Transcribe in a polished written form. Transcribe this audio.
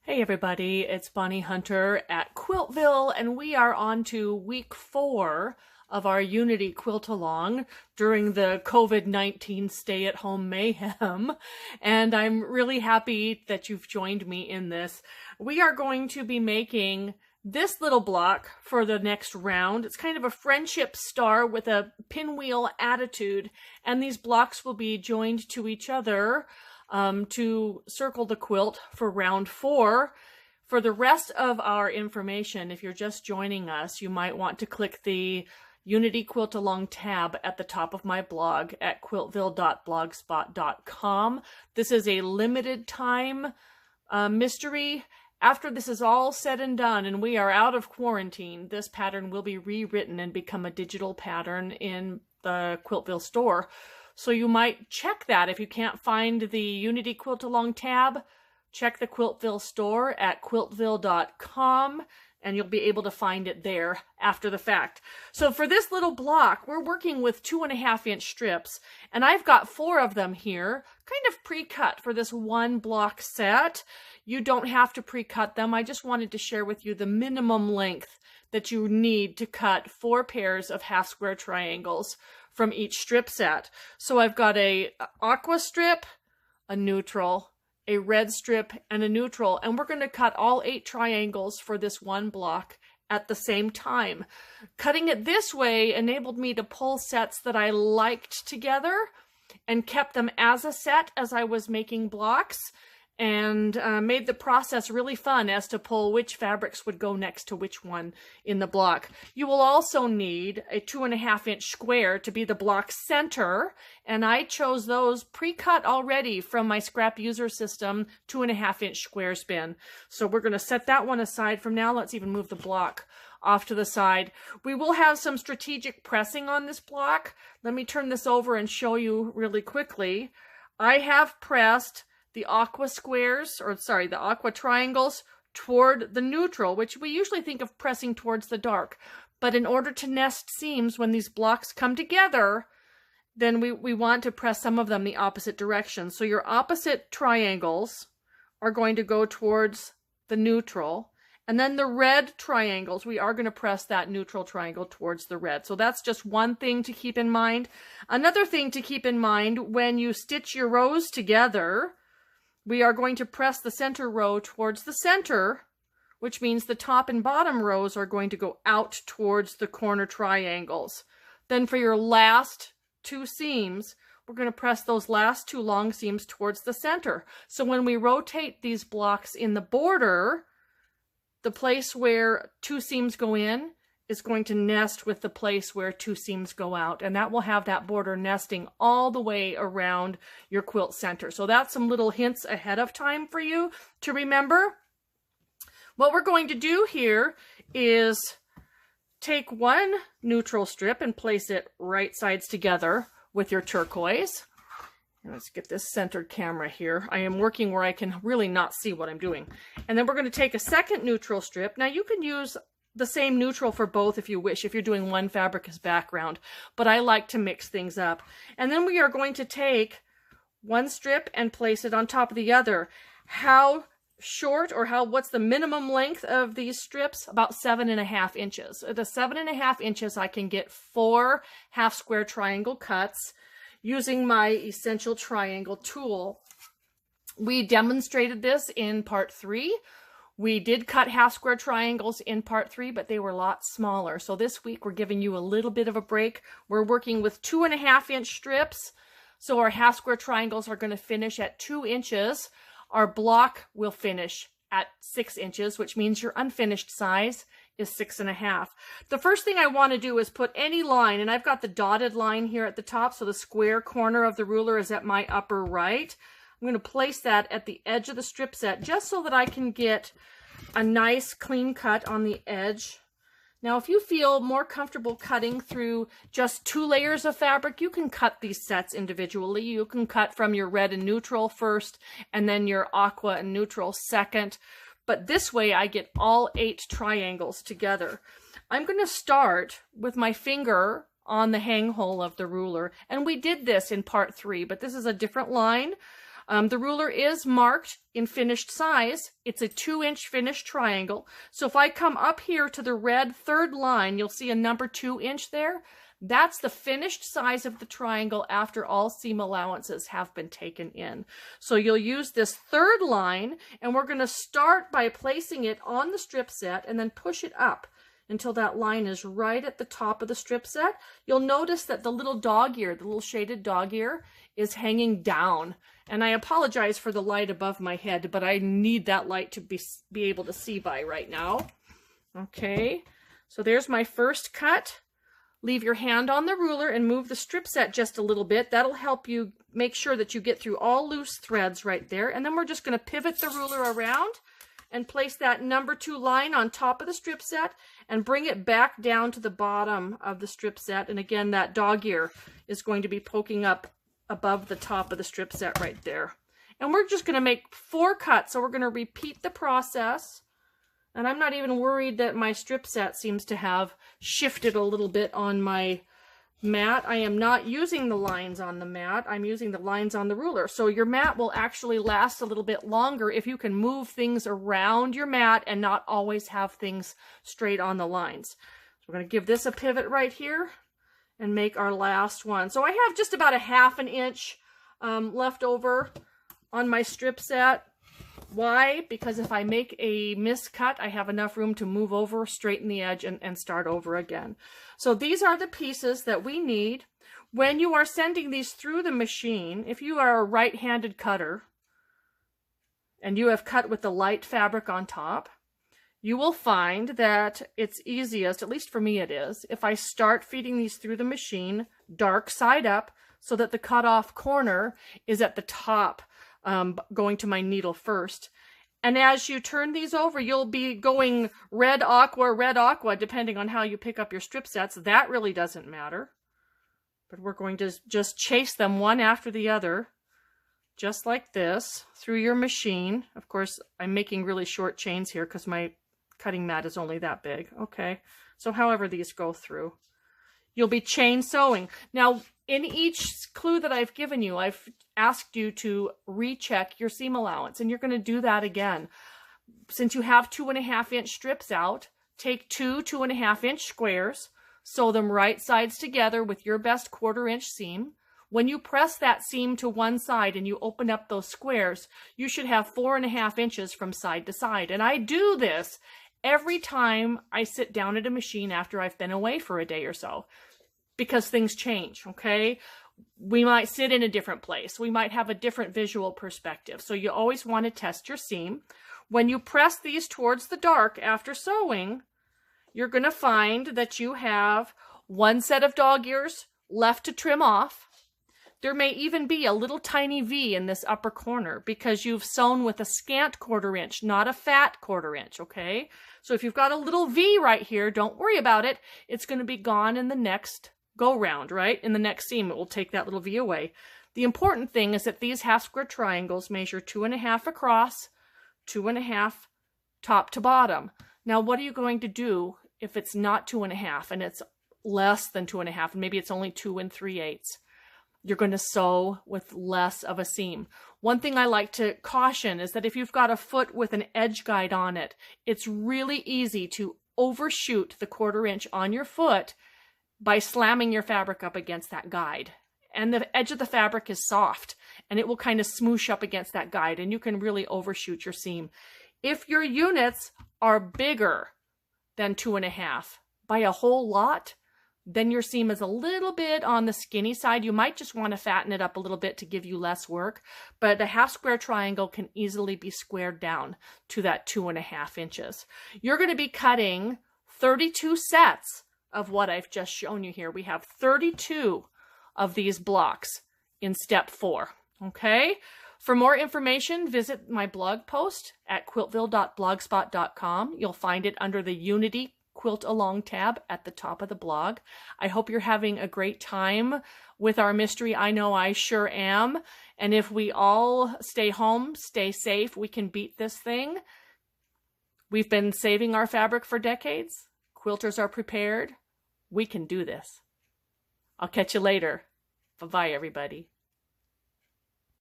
Hey everybody, it's Bonnie Hunter at Quiltville, and we are on to week 4 of our Unity Quilt Along during the COVID-19 stay-at-home mayhem, and I'm really happy that you've joined me in this. We are going to be making this little block for the next round. It's kind of a friendship star with a pinwheel attitude, and these blocks will be joined to each other to circle the quilt for round 4. For the rest of our information, if you're just joining us, you might want to click the Unity Quilt Along tab at the top of my blog at quiltville.blogspot.com. This is a limited time mystery. After this is all said and done and we are out of quarantine, this pattern will be rewritten and become a digital pattern in the Quiltville store. So you might check that. If you can't find the Unity Quilt Along tab, check the Quiltville store at quiltville.com and you'll be able to find it there after the fact. So for this little block, we're working with 2.5-inch strips, and I've got 4 of them here, kind of pre-cut for this one block set. You don't have to pre-cut them. I just wanted to share with you the minimum length that you need to cut 4 pairs of half square triangles from each strip set. So I've got a aqua strip, a neutral, a red strip, and a neutral, and we're going to cut all 8 triangles for this one block at the same time. Cutting it this way enabled me to pull sets that I liked together and kept them as a set as I was making blocks, and made the process really fun as to pull which fabrics would go next to which one in the block. You will also need a 2.5-inch square to be the block center, and I chose those pre-cut already from my Scrap User System 2.5-inch squares bin. So we're going to set that one aside from now. Let's even move the block off to the side. We will have some strategic pressing on this block. Let me turn this over and show you really quickly. I have pressed the aqua triangles toward the neutral, which we usually think of pressing towards the dark. But in order to nest seams when these blocks come together, then we want to press some of them the opposite direction. So your opposite triangles are going to go towards the neutral. And then the red triangles, we are going to press that neutral triangle towards the red. So that's just one thing to keep in mind. Another thing to keep in mind, when you stitch your rows together, we are going to press the center row towards the center, which means the top and bottom rows are going to go out towards the corner triangles. Then for your last 2 seams, we're going to press those last 2 long seams towards the center. So when we rotate these blocks in the border, the place where 2 seams go in is going to nest with the place where 2 seams go out, and that will have that border nesting all the way around your quilt center. So that's some little hints ahead of time for you to remember. What we're going to do here is take one neutral strip and place it right sides together with your turquoise. And let's get this centered camera here. I am working where I can really not see what I'm doing. And then we're going to take a second neutral strip. Now you can use the same neutral for both if you wish, if you're doing one fabric as background, but I like to mix things up. And then we are going to take one strip and place it on top of the other. How short, or what's the minimum length of these strips? About 7.5 inches. At the 7.5 inches, I can get 4 half square triangle cuts using my Essential Triangle tool. We demonstrated this in part 3. We did cut half square triangles in part 3, but they were a lot smaller. So this week we're giving you a little bit of a break. We're working with 2.5-inch strips. So our half square triangles are going to finish at 2 inches. Our block will finish at 6 inches, which means your unfinished size is 6.5. The first thing I want to do is put any line, and I've got the dotted line here at the top, so the square corner of the ruler is at my upper right. I'm going to place that at the edge of the strip set just so that I can get a nice clean cut on the edge. Now, if you feel more comfortable cutting through just 2 layers of fabric, you can cut these sets individually. You can cut from your red and neutral first, and then your aqua and neutral second. But this way I get all 8 triangles together. I'm going to start with my finger on the hang hole of the ruler. And we did this in part 3, but this is a different line. The ruler is marked in finished size. It's a 2-inch finished triangle. So if I come up here to the red third line, you'll see a number 2-inch there. That's the finished size of the triangle after all seam allowances have been taken in. So you'll use this third line, and we're going to start by placing it on the strip set and then push it up until that line is right at the top of the strip set. You'll notice that the little dog ear, the little shaded dog ear, is hanging down. And I apologize for the light above my head, but I need that light to be able to see by right now. Okay, so there's my first cut. Leave your hand on the ruler and move the strip set just a little bit. That'll help you make sure that you get through all loose threads right there. And then we're just going to pivot the ruler around and place that number 2 line on top of the strip set and bring it back down to the bottom of the strip set. And again, that dog ear is going to be poking up above the top of the strip set right there. And we're just going to make 4 cuts. So we're going to repeat the process. And I'm not even worried that my strip set seems to have shifted a little bit on my mat. I am not using the lines on the mat. I'm using the lines on the ruler. So your mat will actually last a little bit longer if you can move things around your mat and not always have things straight on the lines. So we're going to give this a pivot right here and make our last one. So I have just about a 1/2 inch left over on my strip set. Why? Because if I make a miscut, I have enough room to move over, straighten the edge, and start over again. So these are the pieces that we need. When you are sending these through the machine, if you are a right-handed cutter and you have cut with the light fabric on top, you will find that it's easiest, at least for me it is, if I start feeding these through the machine dark side up so that the cutoff corner is at the top, going to my needle first. And as you turn these over, you'll be going red aqua, depending on how you pick up your strip sets. That really doesn't matter. But we're going to just chase them one after the other, just like this, through your machine. Of course, I'm making really short chains here because my cutting mat is only that big. Okay, so however these go through. You'll be chain sewing. Now, in each clue that I've given you, I've asked you to recheck your seam allowance, and you're going to do that again. Since you have 2.5 inch strips out, take 2 2.5 inch squares, sew them right sides together with your best 1/4 inch seam. When you press that seam to one side and you open up those squares, you should have 4.5 inches from side to side. And I do this every time I sit down at a machine after I've been away for a day or so, because things change, okay? We might sit in a different place. We might have a different visual perspective. So you always want to test your seam. When you press these towards the dark after sewing, you're going to find that you have 1 set of dog ears left to trim off. There may even be a little tiny V in this upper corner because you've sewn with a scant 1/4 inch, not a fat 1/4 inch, okay? So if you've got a little V right here, don't worry about it. It's going to be gone in the next go round, right? In the next seam, it will take that little V away. The important thing is that these half square triangles measure 2.5 across, 2.5 top to bottom. Now, what are you going to do if it's not 2.5 and it's less than 2.5 and maybe it's only 2 3/8? You're going to sew with less of a seam. One thing I like to caution is that if you've got a foot with an edge guide on it, it's really easy to overshoot the 1/4 inch on your foot by slamming your fabric up against that guide. And the edge of the fabric is soft and it will kind of smoosh up against that guide and you can really overshoot your seam. If your units are bigger than 2.5 by a whole lot, then your seam is a little bit on the skinny side. You might just want to fatten it up a little bit to give you less work, but a half square triangle can easily be squared down to that 2.5 inches. You're going to be cutting 32 sets of what I've just shown you here. We have 32 of these blocks in step 4, okay? For more information, visit my blog post at quiltville.blogspot.com. You'll find it under the Unity Quilt Along tab at the top of the blog. I hope you're having a great time with our mystery. I know I sure am. And if we all stay home, stay safe, we can beat this thing. We've been saving our fabric for decades. Quilters are prepared. We can do this. I'll catch you later. Bye-bye, everybody.